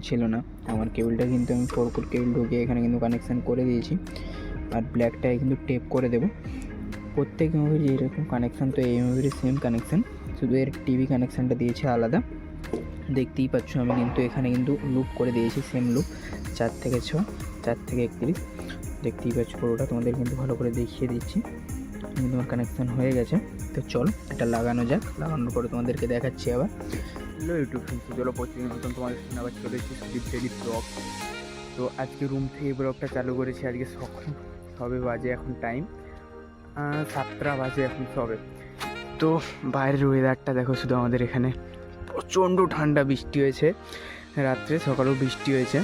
ছিল না। আমার কেবলটা কিন্তু আমি 4 ফুট কেবল ঢুকিয়ে এখানে কিন্তু কানেকশান করে দিয়েছি। আর ব্ল্যাকটায় কিন্তু টেপ করে দেবো। প্রত্যেক মুভির যেরকম কানেকশান, তো এই মুভির সেম কানেকশান, শুধু এর টিভি কানেকশানটা দিয়েছি আলাদা। দেখতেই পাচ্ছ আমি কিন্তু এখানে কিন্তু লুপ করে দিয়েছি, সেম লুপ 4 থেকে 6, 4 থেকে 31। দেখতেই পাচ্ছ পুরোটা, তোমাদের কিন্তু ভালো করে দেখিয়ে দিচ্ছি। কিন্তু আমার কানেকশান হয়ে গেছে। তো চলো এটা লাগানো যাক, লাগানোর পরে তোমাদেরকে দেখাচ্ছি আবার। হ্যালো ইউটিউব ফ্রেন্ডস, চলো প্রতিদিন মতন তোমাদের সামনে আবার চলে এসেছি সুদীপ ডেলি ব্লগ। তো আজকে রুম থেকে ব্লগটা চালু করেছি। আজকে সবে বাজে এখন টাইম 7টা বাজে এখন সবে। তো বাইরের ওয়েদারটা দেখো শুধু, আমাদের এখানে প্রচণ্ড ঠান্ডা, বৃষ্টি হয়েছে রাত্রে, সকালেও বৃষ্টি হয়েছে।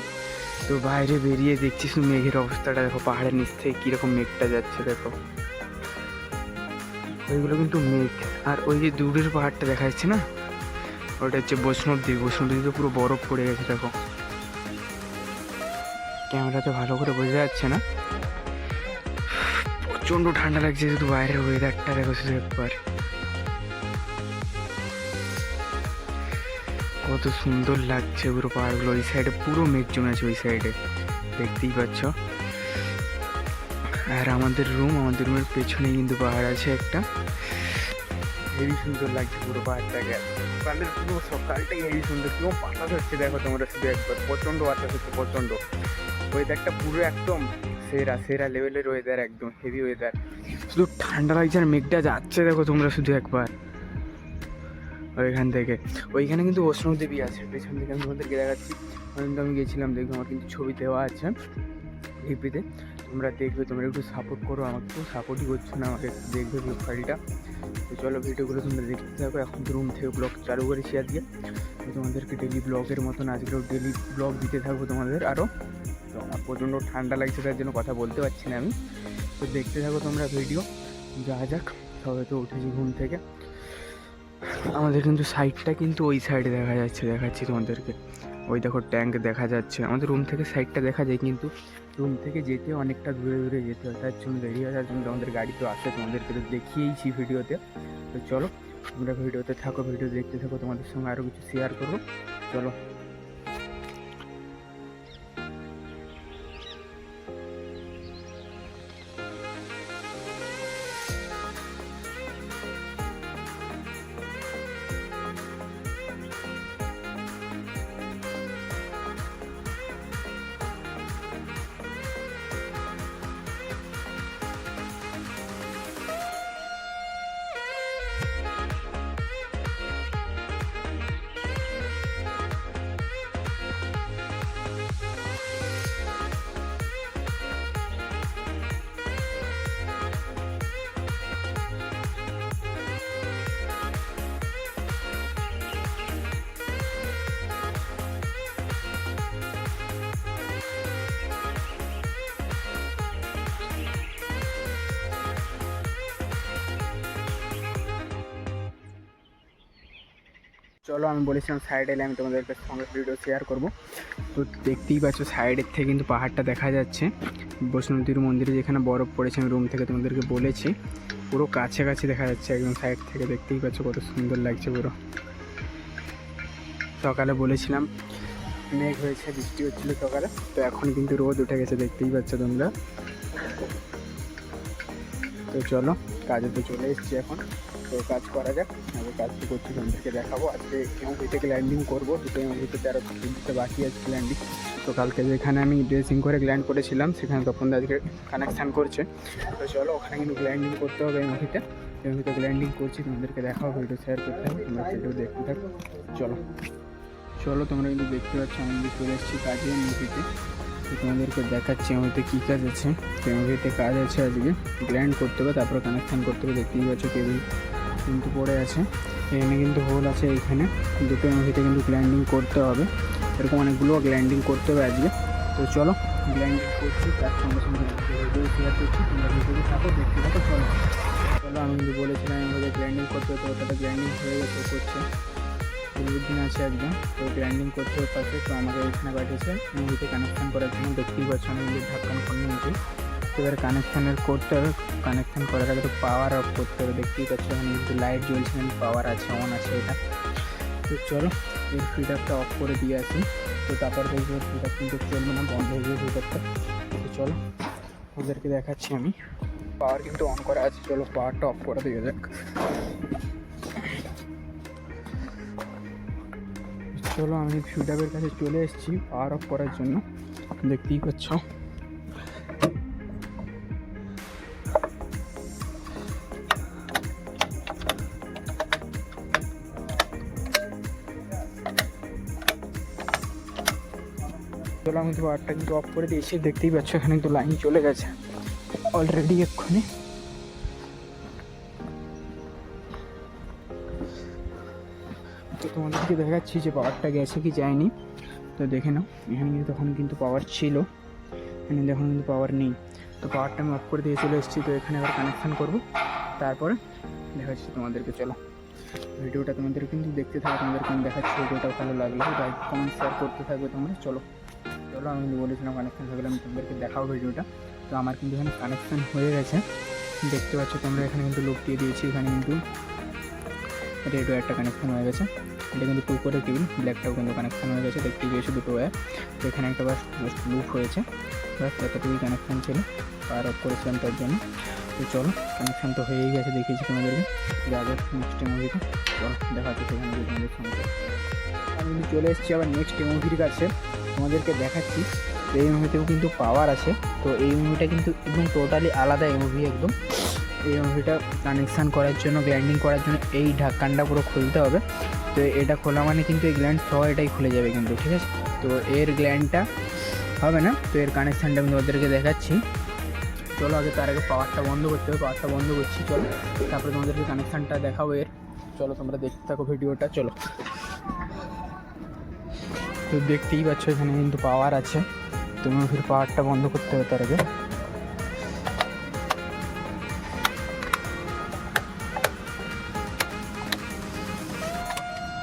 তো বাইরে বেরিয়ে দেখছি শুধু মেঘের অবস্থাটা দেখো, পাহাড়ের নিচ থেকে কীরকম মেঘটা যাচ্ছে দেখো, ওইগুলো কিন্তু মেঘ। আর ওই যে দূরের পাহাড়টা দেখা যাচ্ছে না, ওটা হচ্ছে বৈষ্ণবদ্বীপ। বৈষ্ণবদ্বীপে পুরো বরফ পড়ে গেছে দেখো, ক্যামেরাতে ভালো করে বোঝা যাচ্ছে না। প্রচণ্ড ঠান্ডা লাগছে, শুধু বাইরের ওয়েদারটা দেখো শুধু একবার, কত সুন্দর লাগছে পুরো পাহাড়গুলো। ওই সাইডে পুরো মেঘ জমে আছে, ওই সাইডে দেখতেই পাচ্ছ। আর আমাদের রুমের পেছনে কিন্তু পাহাড় আছে একটা, হেভি সুন্দর লাগছে পুরো পাহাড়টাকে। সকালের পুরো সকালটাই হেভি সুন্দর, কেউ বাতাস হচ্ছে দেখো তোমরা শুধু একবার, প্রচণ্ড বাতাস হচ্ছে প্রচণ্ড। ওয়েদারটা পুরো একদম সেরা লেভেলের ওয়েদার, একদম হেভি ওয়েদার। শুধু ঠান্ডা লাগছে আর মেঘটা যাচ্ছে দেখো তোমরা শুধু একবার ওইখান থেকে। ওইখানে কিন্তু বৈষ্ণবদেবী আছে, পেছন থেকে আমি তোমাদেরকে দেখাচ্ছি। কিন্তু আমি গেছিলাম, দেখবো আমার কিন্তু ছবি দেওয়া আছে ডিপিতে, তোমরা দেখবে। তোমরা একটু সাপোর্ট করো আমাকে, তো সাপোর্টই করছো না আমাকে, একটু দেখবে প্রোফাইলটা। তো চলো ভিডিওগুলো তোমরা দেখতে থাকো। এখন রুম থেকে ব্লগ চালু করেছি আজকে, তো তোমাদেরকে ডেলি ব্লগের মতন আজকেও ডেলি ব্লগ দিতে থাকবো তোমাদের আরও। তো আমার প্রচণ্ড ঠান্ডা লাগছে, তার জন্য কথা বলতে পারছি না আমি। তো দেখতে থাকো তোমরা ভিডিও, যা যাক। সবে তো উঠেছি ঘুম থেকে। আমাদের কিন্তু সাইডটা কিন্তু ওই সাইডে দেখা যাচ্ছে, দেখাচ্ছি তোমাদেরকে। ওই দেখো ট্যাঙ্ক দেখা যাচ্ছে, আমাদের রুম থেকে সাইডটা দেখা যায়, কিন্তু রুম থেকে যেতে অনেকটা দূরে দূরে যেতে হয়, তার জন্য দেরি হয়। তার জন্য আমাদের গাড়ি তো আসে, তোমাদেরকে তো দেখিয়েইছি ভিডিওতে। তো চলো তোমরা ভিডিওতে থাকো, ভিডিও দেখতে থাকো, তোমাদের সঙ্গে আরও কিছু শেয়ার করবো। চলো। চলো, আমি বলেছিলাম সাইডে এলে আমি তোমাদের সঙ্গে ভিডিও শেয়ার করবো। তো দেখতেই পাচ্ছ সাইডের থেকে কিন্তু পাহাড়টা দেখা যাচ্ছে, বৈষ্ণবদেবীর মন্দিরে যেখানে বরফ পড়েছে। আমি রুম থেকে তোমাদেরকে বলেছি, পুরো কাছাকাছি দেখা যাচ্ছে একদম সাইড থেকে। দেখতেই পাচ্ছ কত সুন্দর লাগছে পুরো। সকালে বলেছিলাম মেঘ হয়েছে, বৃষ্টি হচ্ছিলো সকালে, তো এখন কিন্তু রোদ উঠে গেছে, দেখতেই পাচ্ছ তোমরা। তো চলো, কাজে তো চলে এসেছি এখন, তো কাজ করা যাক। আমি কাজটি করছি, তোমাদেরকে দেখাবো। আজকে এমভি থেকে ল্যান্ডিং করবো, দুটো এমভিতে 13 বাকি আছে ল্যান্ডিং। তো কালকে যেখানে আমি ড্রেসিং করে গ্ল্যান্ড করেছিলাম, সেখানে তখন আজকে কানেকশান করছে। তো চলো ওখানে কিন্তু গ্ল্যান্ডিং করতে হবে এমভিতে গ্ল্যান্ডিং করছি, তোমাদেরকে দেখাবো, ভিডিও শেয়ার করতে হবে, তোমরা ভিডিও দেখতে থাকো। চলো তোমরা কিন্তু দেখতে পাচ্ছ আমি কিন্তু চলে এসেছি কাজে এমভিতে। তো তোমাদেরকে দেখাচ্ছি আমাদের কী কাজ আছে। তো এমভিতে কাজ আছে আজকে, গ্ল্যান্ড করতে হবে, তারপরে কানেকশান করতে হবে। দেখতেই পাচ্ছ কেবল কিন্তু পড়ে আছে, এখানে কিন্তু হোল আছে, এইখানে দুটো এমভিতে কিন্তু গ্ল্যান্ডিং করতে হবে। এরকম অনেকগুলো গ্ল্যান্ডিং করতে হবে আজকে। তো চলো গ্ল্যান্ডিং করছি, তার সঙ্গে সঙ্গে ভিডিও শেয়ার করছি, তোমরা ভিডিও থাকো, দেখতে থাকো। চলো আমি কিন্তু বলেছিলাম আমাদের গ্ল্যান্ডিং করতে হবে, তো ওটা গ্ল্যান্ডিং হয়ে গেছে, করছে দিন আছে একদম। তো গ্রাইন্ডিং করতে ওর পাশে, তো আমাকে এখানে পাঠিয়েছে মুভিতে কানেকশান করার জন্য। দেখতেই পাচ্ছ আমি কিন্তু ঢাক্কান করে নিয়েছি। তো এবার কানেকশানের করতে হবে, কানেকশান করার আগে তো পাওয়ার অফ করতে হবে। দেখতেই পাচ্ছ এখানে কিন্তু লাইট জ্বলছে, পাওয়ার আছে, অন আছে এটা। তো চলো এর ফিডারটা অফ করে দিয়ে আসি, তো তারপর দেখবো ভিডিওটা কিন্তু চলবে না, বন্ধ হয়ে যাবে ভিডিওটা। তো চলো ওদেরকে দেখাচ্ছি আমি। পাওয়ার কিন্তু অন করা আছে, চলো পাওয়ারটা অফ করে দিয়ে যাক। চলো আমি ফিউডাবের কাছে চলে এসেছি পাওয়ার অফ করার জন্য, দেখতেই পাচ্ছ। চলো আমি তো পাওয়ারটা কিন্তু অফ করে দিয়েছি, দেখতেই পাচ্ছ এখানে কিন্তু লাইন চলে গেছে অলরেডি এক্ষুনি। তো তোমাদেরকে দেখাচ্ছি যে পাওয়ারটা গেছে কি যায়নি। তো দেখে নাও, এখানে কিন্তু তখন কিন্তু পাওয়ার ছিল, এখানে এখন কিন্তু পাওয়ার নেই। তো পাওয়ারটা আমি অফ করে দিয়ে চলে এসেছি। তো এখানে আবার কানেকশান করবো, তারপরে দেখাচ্ছি তোমাদেরকে। চলো ভিডিওটা তোমাদের কিন্তু দেখতে থাকো, তোমাদেরকে আমি দেখাচ্ছি। ভিডিওটা ভালো লাগলে লাইক কমেন্ট শেয়ার করতে থাকবে তোমরা। চলো চলো আমি কিন্তু বলেছিলাম কানেকশান থাকলে আমি তোমাদেরকে দেখাও ভিডিওটা। তো আমার কিন্তু এখানে কানেকশান হয়ে গেছে, দেখতে পাচ্ছ তোমরা। এখানে কিন্তু লুপ দিয়ে দিয়েছি, এখানে কিন্তু রেড ওয়্যারটা কানেকশান হয়ে গেছে। এটা কিন্তু 2 করে কেবিল, ব্ল্যাকটাও কিন্তু কানেকশান হয়ে গেছে, দেখতেই পেয়েছি 2 ওয়্যার। তো এখানে একটা বাস জাস্ট লুপ হয়েছে, বাস এতটুকুই কানেকশান ছিল, পাওয়ার অফ করেছিলাম তার জন্য। তো চলো কানেকশান তো হয়েই গেছে, দেখিয়েছি তোমাদেরকে। যাবে নেক্সট মুভিতে, চলো দেখা হচ্ছে সেখানে গিয়ে তোমাদের সঙ্গে। আমি কিন্তু চলে এসেছি আবার নেক্সট মুভির কাছে, তোমাদেরকে দেখাচ্ছি। তো এই মুভিতেও কিন্তু পাওয়ার আছে। তো এই মুভিটা কিন্তু একদম টোটালি আলাদা মুভি একদম। এই মুভিটা কানেকশান করার জন্য, গ্ল্যান্ডিং করার জন্য এই ঢাকনাটা পুরো খুলতে হবে। তো এটা খোলা মানে কিন্তু এই গ্ল্যান্ড সহ এটাই খুলে যাবে কিন্তু, ঠিক আছে। তো এর গ্ল্যান্ডটা হবে না, তো এর কানেকশানটা আমি তোমাদেরকে দেখাচ্ছি। চলো আগে তার আগে পাওয়ারটা বন্ধ করতে হবে, পাওয়ারটা বন্ধ করছি চলো, তারপরে তোমাদেরকে কানেকশানটা দেখাবো এর। চলো তোমরা দেখতে থাকো ভিডিওটা। চলো, তো দেখতেই পাচ্ছ এখানে কিন্তু পাওয়ার আছে। তুমি ফির পাওয়ারটা বন্ধ করতে হবে তার আগে।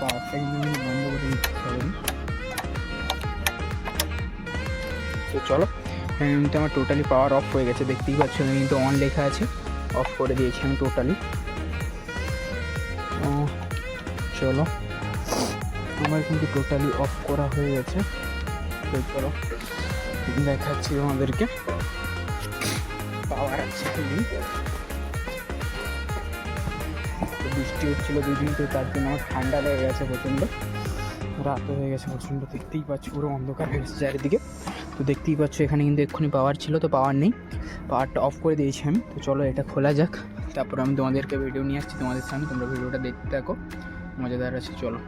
পাওয়ারটা কিন্তু বন্ধ করে দিতে হবে। তো চলো, এখানে কিন্তু আমার টোটালি পাওয়ার অফ হয়ে গেছে, দেখতেই পাচ্ছ। এখানে কিন্তু অন লেখা আছে, অফ করে দিয়েছি আমি টোটালি। চলো আমার কিন্তু টোটালি অফ করা হয়ে গেছে। তো চলো দেখাচ্ছি তোমাদেরকে, পাওয়ার আছে। বৃষ্টি হচ্ছিলো 2 দিন, তো তার জন্য আমার ঠান্ডা লেগে গেছে প্রচণ্ড, রাত হয়ে গেছে প্রচণ্ড, দেখতেই পাচ্ছ পুরো অন্ধকার হয়ে গেছে চারিদিকে। তো দেখতেই পাচ্ছ এখানে কিন্তু এক্ষুনি পাওয়ার ছিল, তো পাওয়ার নেই, পাওয়ারটা অফ করে দিয়েছি আমি। তো চলো এটা খোলা যাক, তারপর আমি তোমাদেরকে ভিডিও নিয়ে আসছি তোমাদের সামনে, তোমরা ভিডিওটা দেখতে থাকো, মজাদার আছে। চলো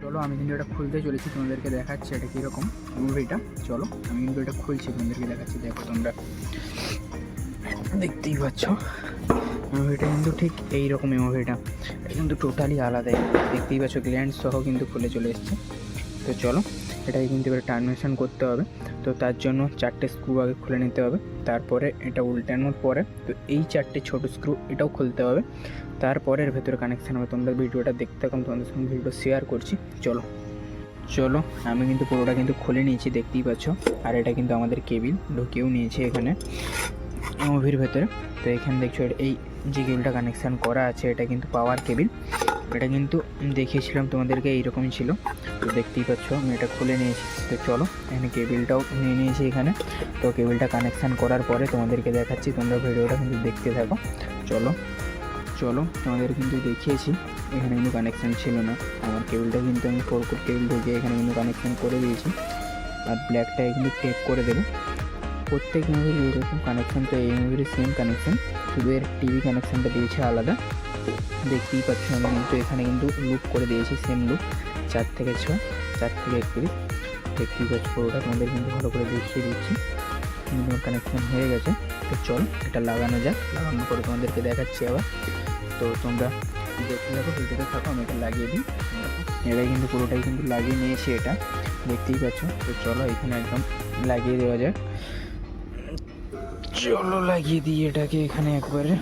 চলো আমি কিন্তু এটা খুলতে চলেছি, তোমাদেরকে দেখাচ্ছি এটা কীরকম মুভিটা। চলো আমি কিন্তু এটা খুলছি, তোমাদেরকে দেখাচ্ছি, দেখো তোমরা দেখতেই পাচ্ছ মুভিটা কিন্তু ঠিক এইরকমই। মুভিটা এটা কিন্তু টোটালি আলাদাই, দেখতেই পাচ্ছ গ্ল্যান্ড সহ কিন্তু খুলে চলে এসছে। তো চলো এটাকে কিন্তু এবার টার্মিনেশন করতে হবে। তো তার জন্য 4টে স্ক্রু আগে খুলে নিতে হবে, তারপরে এটা উল্টানোর পরে তো এই 4টে ছোটো স্ক্রু এটাও খুলতে হবে, তারপরে এর ভেতরে কানেকশান হবে। তোমরা ভিডিওটা দেখতে থাকুন, তোমাদের সঙ্গে ভিডিও শেয়ার করছি। চলো চলো আমি কিন্তু পুরোটা কিন্তু খুলে নিয়েছি, দেখতেই পাচ্ছ। আর এটা কিন্তু আমাদের কেবিল ঢুকিয়েও নিয়েছে এখানে মুভির ভেতরে। তো এখানে দেখছো এই যে কেবিলটা কানেকশান করা আছে, এটা কিন্তু পাওয়ার কেবিল। এটা কিন্তু দেখিয়েছিলাম তোমাদেরকে, এইরকমই ছিল। তো দেখতেই পাচ্ছ আমি এটা খুলে নিয়েছি। তো চলো এখানে কেবিলটাও নিয়ে নিয়েছি এখানে। তো কেবিলটা কানেকশান করার পরে তোমাদেরকে দেখাচ্ছি, তোমরা ভিডিওটা কিন্তু দেখতে থাকো। চলো চলো তোমাদের কিন্তু দেখিয়েছি, এখানে কিন্তু কানেকশান ছিল না আমার কেবিলটা, কিন্তু আমি 4 কোট কেবিল ঢুকিয়ে এখানে কিন্তু কানেকশান করে দিয়েছি। আর ব্ল্যাকটায় কিন্তু টেপ করে দেবো। প্রত্যেক মুভির এরকম কানেকশান, তো এই মুভির সেম কানেকশান, শুধু এর টিভি কানেকশানটা দিয়েছে আলাদা। দেখতেই পাচ্ছ আমি কিন্তু এখানে কিন্তু লুপ করে দিয়েছি, সেম লুপ 4 থেকে 6, 4 থেকে 31। দেখতেই পাচ্ছ পুরোটা তোমাদের কিন্তু ভালো করে দেখিয়ে দিচ্ছি, কিন্তু কানেকশান হয়ে গেছে। তো চল এটা লাগানো যাক, লাগানোর পরে তোমাদেরকে দেখাচ্ছি আবার। তো তোমরা দেখতে থাকো, ভিডিওতে থাকো, আমি এটা লাগিয়ে দিই। এটাই কিন্তু পুরোটাই কিন্তু লাগিয়ে নিয়েছি, এটা দেখতেই পাচ্ছ। তো চলো এখানে একদম লাগিয়ে দেওয়া যাক। চলো লাগিয়ে দিই এটাকে এখানে একবারে।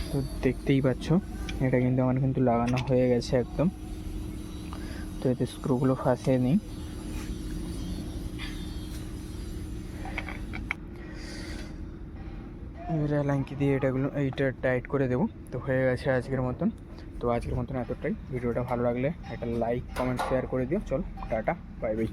তো দেখতেই পাচ্ছ এটা কিন্তু আমার কিন্তু লাগানো হয়ে গেছে একদম। তো এতে স্ক্রুগুলো ফাঁসে নেই। এবারে লাইনকি দিয়ে এইটা টাইট করে দেবো। তো হয়ে গেছে আজকের মতন। তো আজকের মতন এতটাই। ভিডিওটা ভালো লাগলে একটা লাইক কমেন্ট শেয়ার করে দিও। চল টাটা, বাই বাই।